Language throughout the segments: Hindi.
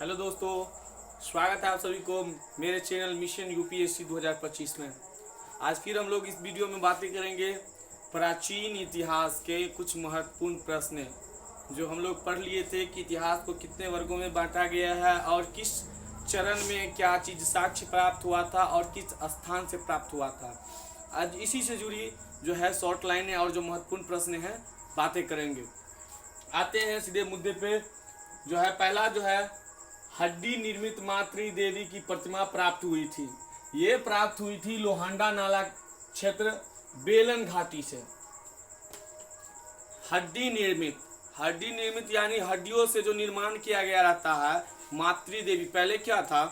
हेलो दोस्तों, स्वागत है आप सभी को मेरे चैनल मिशन यूपीएससी 2025 में। आज फिर हम लोग इस वीडियो में बातें करेंगे प्राचीन इतिहास के कुछ महत्वपूर्ण प्रश्न जो हम लोग पढ़ लिए थे कि इतिहास को कितने वर्गों में बांटा गया है और किस चरण में क्या चीज़ साक्ष्य प्राप्त हुआ था और किस स्थान से प्राप्त हुआ था। आज इसी से जुड़ी जो है शॉर्ट लाइनें और जो महत्वपूर्ण प्रश्न हैं बातें करेंगे। आते हैं सीधे मुद्दे पे। जो है पहला जो है हड्डी निर्मित मातृ देवी की प्रतिमा प्राप्त हुई थी। ये प्राप्त हुई थी लोहांडा नाला क्षेत्र बेलन घाटी से। हड्डी निर्मित यानी हड्डियों से जो निर्माण किया गया रहता है मातृ देवी। पहले क्या था,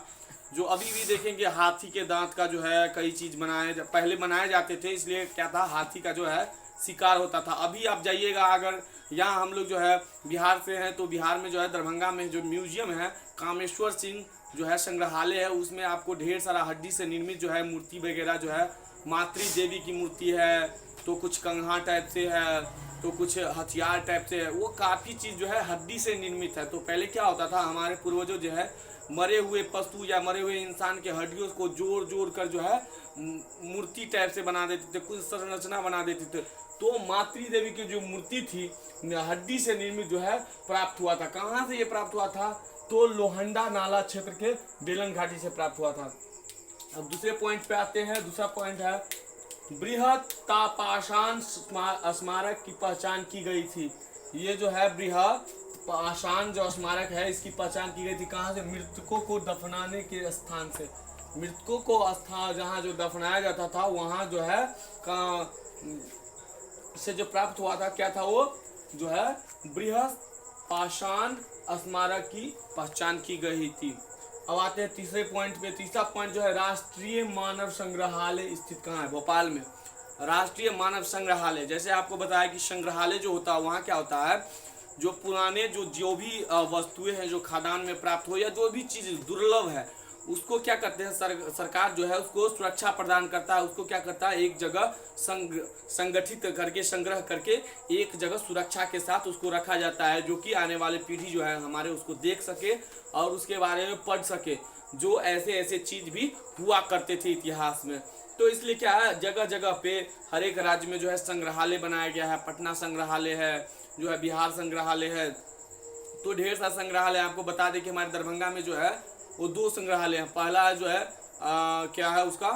जो अभी भी देखेंगे हाथी के दांत का जो है कई चीज पहले बनाए जाते थे, इसलिए क्या था हाथी का जो है शिकार होता था। अभी आप जाइएगा, अगर यहाँ हम लोग जो है बिहार से हैं तो बिहार में जो है दरभंगा में जो म्यूजियम है कामेश्वर सिंह जो है संग्रहालय है, उसमें आपको ढेर सारा हड्डी से निर्मित जो है मूर्ति वगैरह जो है मातृ देवी की मूर्ति है, तो कुछ कंघा टाइप से है, तो कुछ हथियार टाइप से है। वो काफ़ी चीज़ जो है हड्डी से निर्मित है। तो पहले क्या होता था, हमारे पूर्वजों जो है मरे हुए पशु या मरे हुए इंसान के हड्डियों को जोड़ जोड़ कर जो है मूर्ति टाइप से बना देते थे, कुछ संरचना बना देते थे। तो मातृ देवी की जो मूर्ति थी हड्डी से निर्मित जो है प्राप्त हुआ था। कहाँ से ये प्राप्त हुआ था, तो लोहंडा नाला क्षेत्र के बेलन घाटी से प्राप्त हुआ था। अब दूसरे पॉइंट पे आते हैं। दूसरा पॉइंट है बृहत पाषाण स्मारक की पहचान की गई थी। ये जो है बृहत पाषाण जो स्मारक है इसकी पहचान की गई थी। कहाँ से, मृतकों को दफनाने के स्थान से। मृतकों को स्थान जहाँ जो दफनाया जाता था वहाँ जो है से जो प्राप्त हुआ था, क्या था वो जो है बृहत पाषाण स्मारक की पहचान की गई थी। अब आते हैं तीसरे पॉइंट पे। तीसरा पॉइंट जो है राष्ट्रीय मानव संग्रहालय स्थित कहाँ है, भोपाल में। राष्ट्रीय मानव संग्रहालय, जैसे आपको बताया कि संग्रहालय जो होता है वहाँ क्या होता है, जो पुराने जो भी वस्तुएं हैं जो खादान में प्राप्त हो या जो भी चीज़ दुर्लभ है उसको क्या करते हैं सरकार जो है उसको सुरक्षा प्रदान करता है। उसको क्या करता है, एक जगह संगठित करके संग्रह करके एक जगह सुरक्षा के साथ उसको रखा जाता है, जो कि आने वाले पीढ़ी जो है हमारे उसको देख सके और उसके बारे में पढ़ सके। जो ऐसे ऐसे चीज़ भी हुआ करते थे इतिहास में। तो इसलिए क्या है, जगह जगह पे हर एक राज्य में जो है संग्रहालय बनाया गया है। पटना संग्रहालय है, जो है बिहार संग्रहालय है, तो ढेर सारा संग्रहालय। आपको बता दें कि हमारे दरभंगा में जो है वो 2 संग्रहालय हैं। पहला जो है क्या है उसका,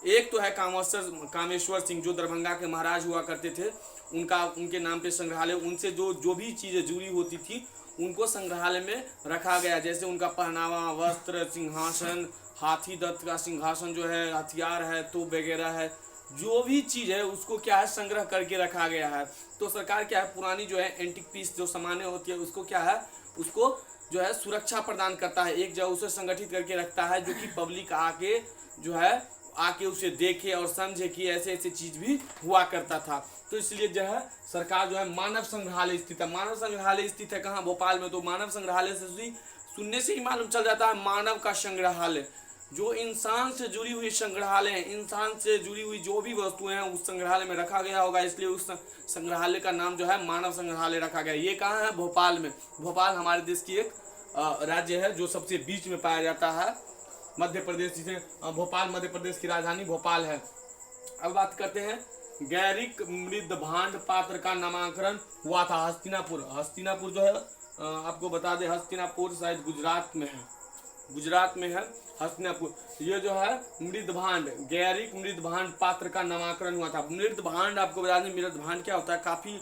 एक तो है कामेश्वर सिंह जो दरभंगा के महाराज हुआ करते थे, उनके नाम पे संग्रहालय। उनसे जो भी चीज़ें जुड़ी होती थी उनको संग्रहालय में रखा गया, जैसे उनका पहनावा, वस्त्र, सिंहासन, हाथी दंत का सिंहासन जो है, हथियार है, तोप वगैरह है, जो भी चीज़ है उसको क्या है संग्रह करके रखा गया है। तो सरकार क्या है पुरानी जो है एंटिक पीस जो सामान्य होती है उसको क्या है उसको जो है सुरक्षा प्रदान करता है, एक जगह उसे संगठित करके रखता है, जो कि पब्लिक आके जो है आके उसे देखे और समझे कि ऐसे ऐसे चीज़ भी हुआ करता था। तो इसलिए जो है सरकार जो है मानव संग्रहालय स्थित है। मानव संग्रहालय स्थित है कहाँ, भोपाल में। तो मानव संग्रहालय से सुनने से ही मालूम चल जाता है मानव का संग्रहालय, जो इंसान से जुड़ी हुई संग्रहालय है। इंसान से जुड़ी हुई जो भी वस्तुएं हैं उस संग्रहालय में रखा गया होगा, इसलिए उस संग्रहालय का नाम जो है मानव संग्रहालय रखा गया। ये कहाँ है, भोपाल में। भोपाल हमारे देश की एक राज्य है जो सबसे बीच में पाया जाता है, मध्य प्रदेश, जिसे भोपाल मध्य प्रदेश की राजधानी भोपाल है। अब बात करते हैं गैरिक मृद भांड पात्र का नामांकन हुआ था हस्तिनापुर। हस्तिनापुर जो है आपको बता दें हस्तिनापुर शायद गुजरात में है हस्तिनापुर। ये जो है मृद भांड, गैरिक मृद भांड पात्र का नामांकन हुआ था। मृद भांड आपको बता दें मृद भांड क्या होता है, काफ़ी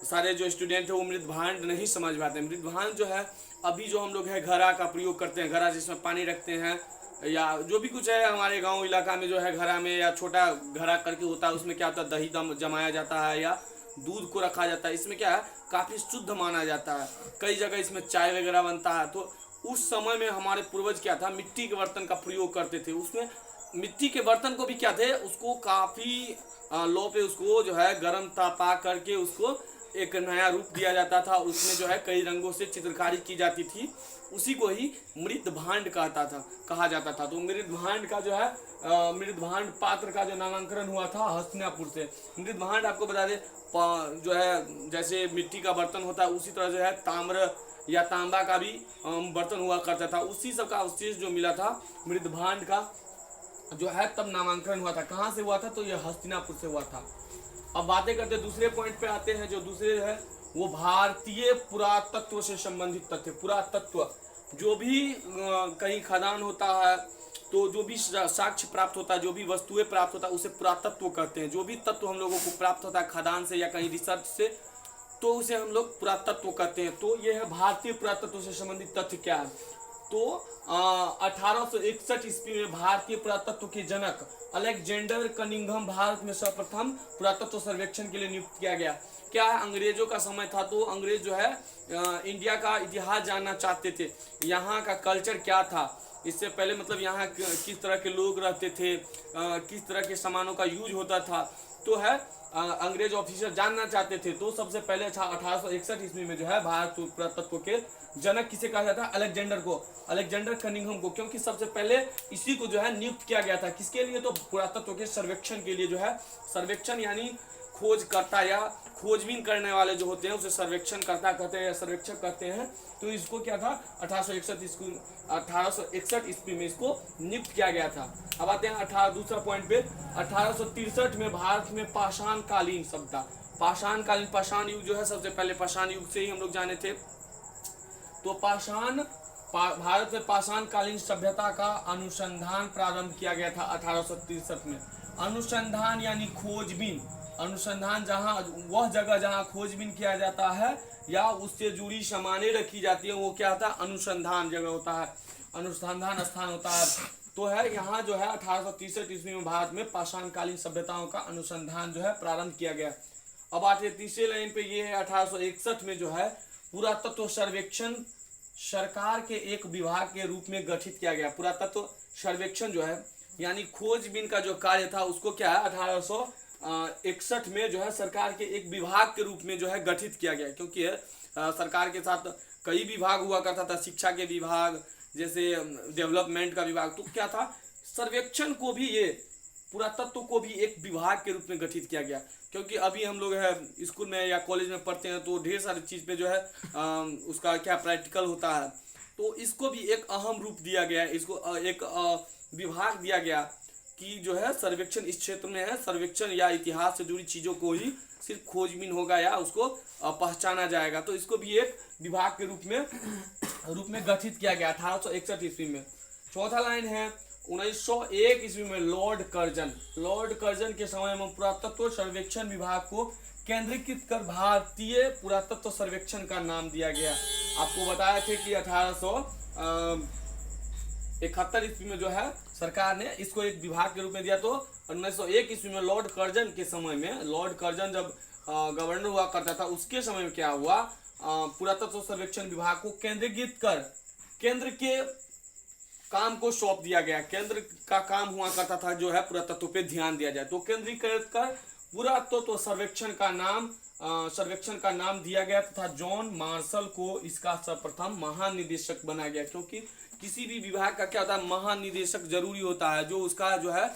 सारे जो स्टूडेंट है वो मृद भांड नहीं समझ पाते हैं। मृद भांड जो है अभी जो हम लोग है घड़ा का प्रयोग करते हैं, घड़ा जिसमें पानी रखते हैं या जो भी कुछ है हमारे गांव इलाका में जो है घड़ा में या छोटा घड़ा करके होता है, उसमें क्या होता है दही दम जमाया जाता है या दूध को रखा जाता है। इसमें क्या है काफ़ी शुद्ध माना जाता है। कई जगह इसमें चाय वगैरह बनता है। तो उस समय में हमारे पूर्वज क्या था मिट्टी के बर्तन का प्रयोग करते थे। उसमें मिट्टी के बर्तन को भी क्या थे उसको काफ़ी लो पे उसको जो है गर्म तपा करके उसको एक नया रूप दिया जाता था, उसमें जो है कई रंगों से चित्रकारी की जाती थी, उसी को ही मृदभांड कहा जाता था। तो मृदभांड का जो है मृदभांड पात्र का जो नामांकन हुआ था हस्तिनापुर से। मृदभांड आपको बता दें जो है जैसे मिट्टी का बर्तन होता है, उसी तरह जो है ताम्र या तांबा का भी बर्तन हुआ करता था, उसी सब का अवशेष जो मिला था मृदभांड का जो है तब नामांकन हुआ था। कहाँ से हुआ था? तो यह हस्तिनापुर से हुआ था। अब बातें करते दूसरे पॉइंट पे आते हैं। जो दूसरे है वो भारतीय पुरातत्व से संबंधित तथ्य। पुरातत्व जो भी कहीं खदान होता है तो जो भी साक्ष्य प्राप्त होता है, जो भी वस्तुएं प्राप्त होता है उसे पुरातत्व कहते हैं। जो भी तत्व हम लोगों को प्राप्त होता है खदान से या कहीं रिसर्च से, तो उसे हम लोग पुरातत्व कहते हैं। तो यह है भारतीय पुरातत्व से संबंधित तथ्य क्या है। तो 1861 ईस्वी में भारतीय पुरातत्व के जनक अलेक्जेंडर कनिंघम भारत में सर्वप्रथम पुरातत्व सर्वेक्षण के लिए नियुक्त किया गया। क्या है, अंग्रेजों का समय था, तो अंग्रेज जो है इंडिया का इतिहास जानना चाहते थे, यहाँ का कल्चर क्या था, इससे पहले मतलब यहाँ किस तरह के लोग रहते थे, किस तरह के सामानों का यूज होता था, तो है अंग्रेज ऑफिसर जानना चाहते थे। तो सबसे पहले 1861 ईस्वी में जो है भारत पुरातत्व के जनक किसे कहा जाता है? अलेक्जेंडर को, अलेक्जेंडर कनिंघम को, क्योंकि सबसे पहले इसी को जो है नियुक्त किया गया था। किसके लिए? तो पुरातत्व के सर्वेक्षण के लिए जो है, सर्वेक्षण यानी खोजकर्ता या खोजबीन करने वाले जो होते हैं उसे सर्वेक्षणकर्ता कहते हैं या सर्वेक्षक कहते हैं। तो इसको क्या था 1861 ईस्वी में इसको नियुक्त किया गया था। अब आते हैं दूसरा पॉइंट पे। 1863 में भारत में पाषाण कालीन शब्द था। पाषाण कालीन, पाषाण युग जो है सबसे पहले पाषाण युग से ही हम लोग जाने थे। तो भारत में पाषाण कालीन सभ्यता का अनुसंधान प्रारंभ किया गया था 1863 में। अनुसंधान यानी खोजबीन, अनुसंधान जहाँ वह जगह जहाँ खोजबीन किया जाता है या उससे जुड़ी सामानें रखी जाती है वो क्या होता है? अनुसंधान जगह होता है, अनुसंधान स्थान होता है। तो है यहाँ जो है 1863 ईस्वी में भारत में पाषाण कालीन सभ्यताओं का अनुसंधान जो है प्रारंभ किया गया। अब आते तीसरे लाइन पे, ये है 1861 में जो है पुरातत्व सर्वेक्षण सरकार के एक विभाग के रूप में गठित किया गया। पुरातत्व सर्वेक्षण जो है यानी खोजबीन का जो कार्य था उसको क्या है 1861 में जो है सरकार के एक विभाग के रूप में जो है गठित किया गया। क्योंकि सरकार के साथ कई विभाग हुआ करता था, शिक्षा के विभाग, जैसे डेवलपमेंट का विभाग। तो क्या था, सर्वेक्षण को भी, ये पुरातत्व को भी एक विभाग के रूप में गठित किया गया। क्योंकि अभी हम लोग है स्कूल में या कॉलेज में पढ़ते हैं तो ढेर सारी चीज़ पे जो है उसका क्या प्रैक्टिकल होता है, तो इसको भी एक अहम रूप दिया गया है, इसको एक विभाग दिया गया कि जो है सर्वेक्षण इस क्षेत्र में है, सर्वेक्षण या इतिहास से जुड़ी चीज़ों को ही सिर्फ खोजबीन होगा या उसको पहचाना जाएगा। तो इसको भी एक विभाग के रूप में गठित किया गया 1861 ईस्वी में। चौथा लाइन है 1901 ईस्वी में लॉर्ड कर्जन के समय में पुरातत्व सर्वेक्षण विभाग को केंद्रीकृत कर भारतीय पुरातत्व सर्वेक्षण का नाम दिया गया। आपको बताया थे कि 1871 ईस्वी में जो है सरकार ने इसको एक विभाग के रूप में दिया। तो 1901 ईस्वी में लॉर्ड कर्जन के समय में, लॉर्ड कर्जन जब गवर्नर हुआ करता था उसके समय में क्या हुआ, पुरातत्व सर्वेक्षण विभाग को केंद्रीकृत कर केंद्र के काम को सौंप दिया गया। केंद्र का काम हुआ करता था जो है पुरातत्व पे ध्यान दिया जाए, तो केंद्रीकृत कर पुरातत्व सर्वेक्षण का नाम दिया गया तथा जॉन मार्शल को इसका सर्वप्रथम महानिदेशक बनाया गया। क्योंकि किसी भी विभाग का क्या होता है, महानिदेशक जरूरी होता है, जो उसका जो है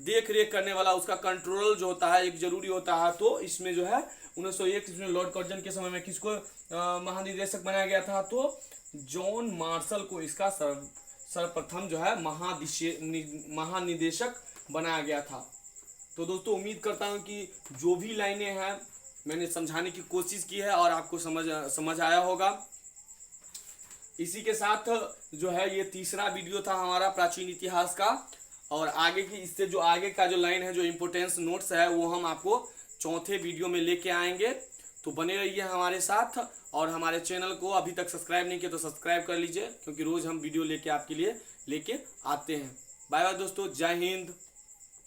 देख रेख करने वाला, उसका कंट्रोल जो होता है एक जरूरी होता है। तो इसमें जो है 1901 में लॉर्ड कर्जन के समय में किसको महानिदेशक बनाया गया था, तो जॉन मार्शल को इसका सर्वप्रथम जो है महानिदेशक बनाया गया था। तो दोस्तों उम्मीद करता हूँ कि जो भी लाइनें हैं मैंने समझाने की कोशिश की है और आपको समझ आया होगा। इसी के साथ जो है ये तीसरा वीडियो था हमारा प्राचीन इतिहास का, और आगे की इससे जो आगे का जो लाइन है, जो इम्पोर्टेंस नोट्स है, वो हम आपको चौथे वीडियो में लेके आएंगे। तो बने रहिए हमारे साथ, और हमारे चैनल को अभी तक सब्सक्राइब नहीं किया तो सब्सक्राइब कर लीजिए, क्योंकि रोज़ हम वीडियो लेके आपके लिए लेके आते हैं। बाय बाय दोस्तों, जय हिंद।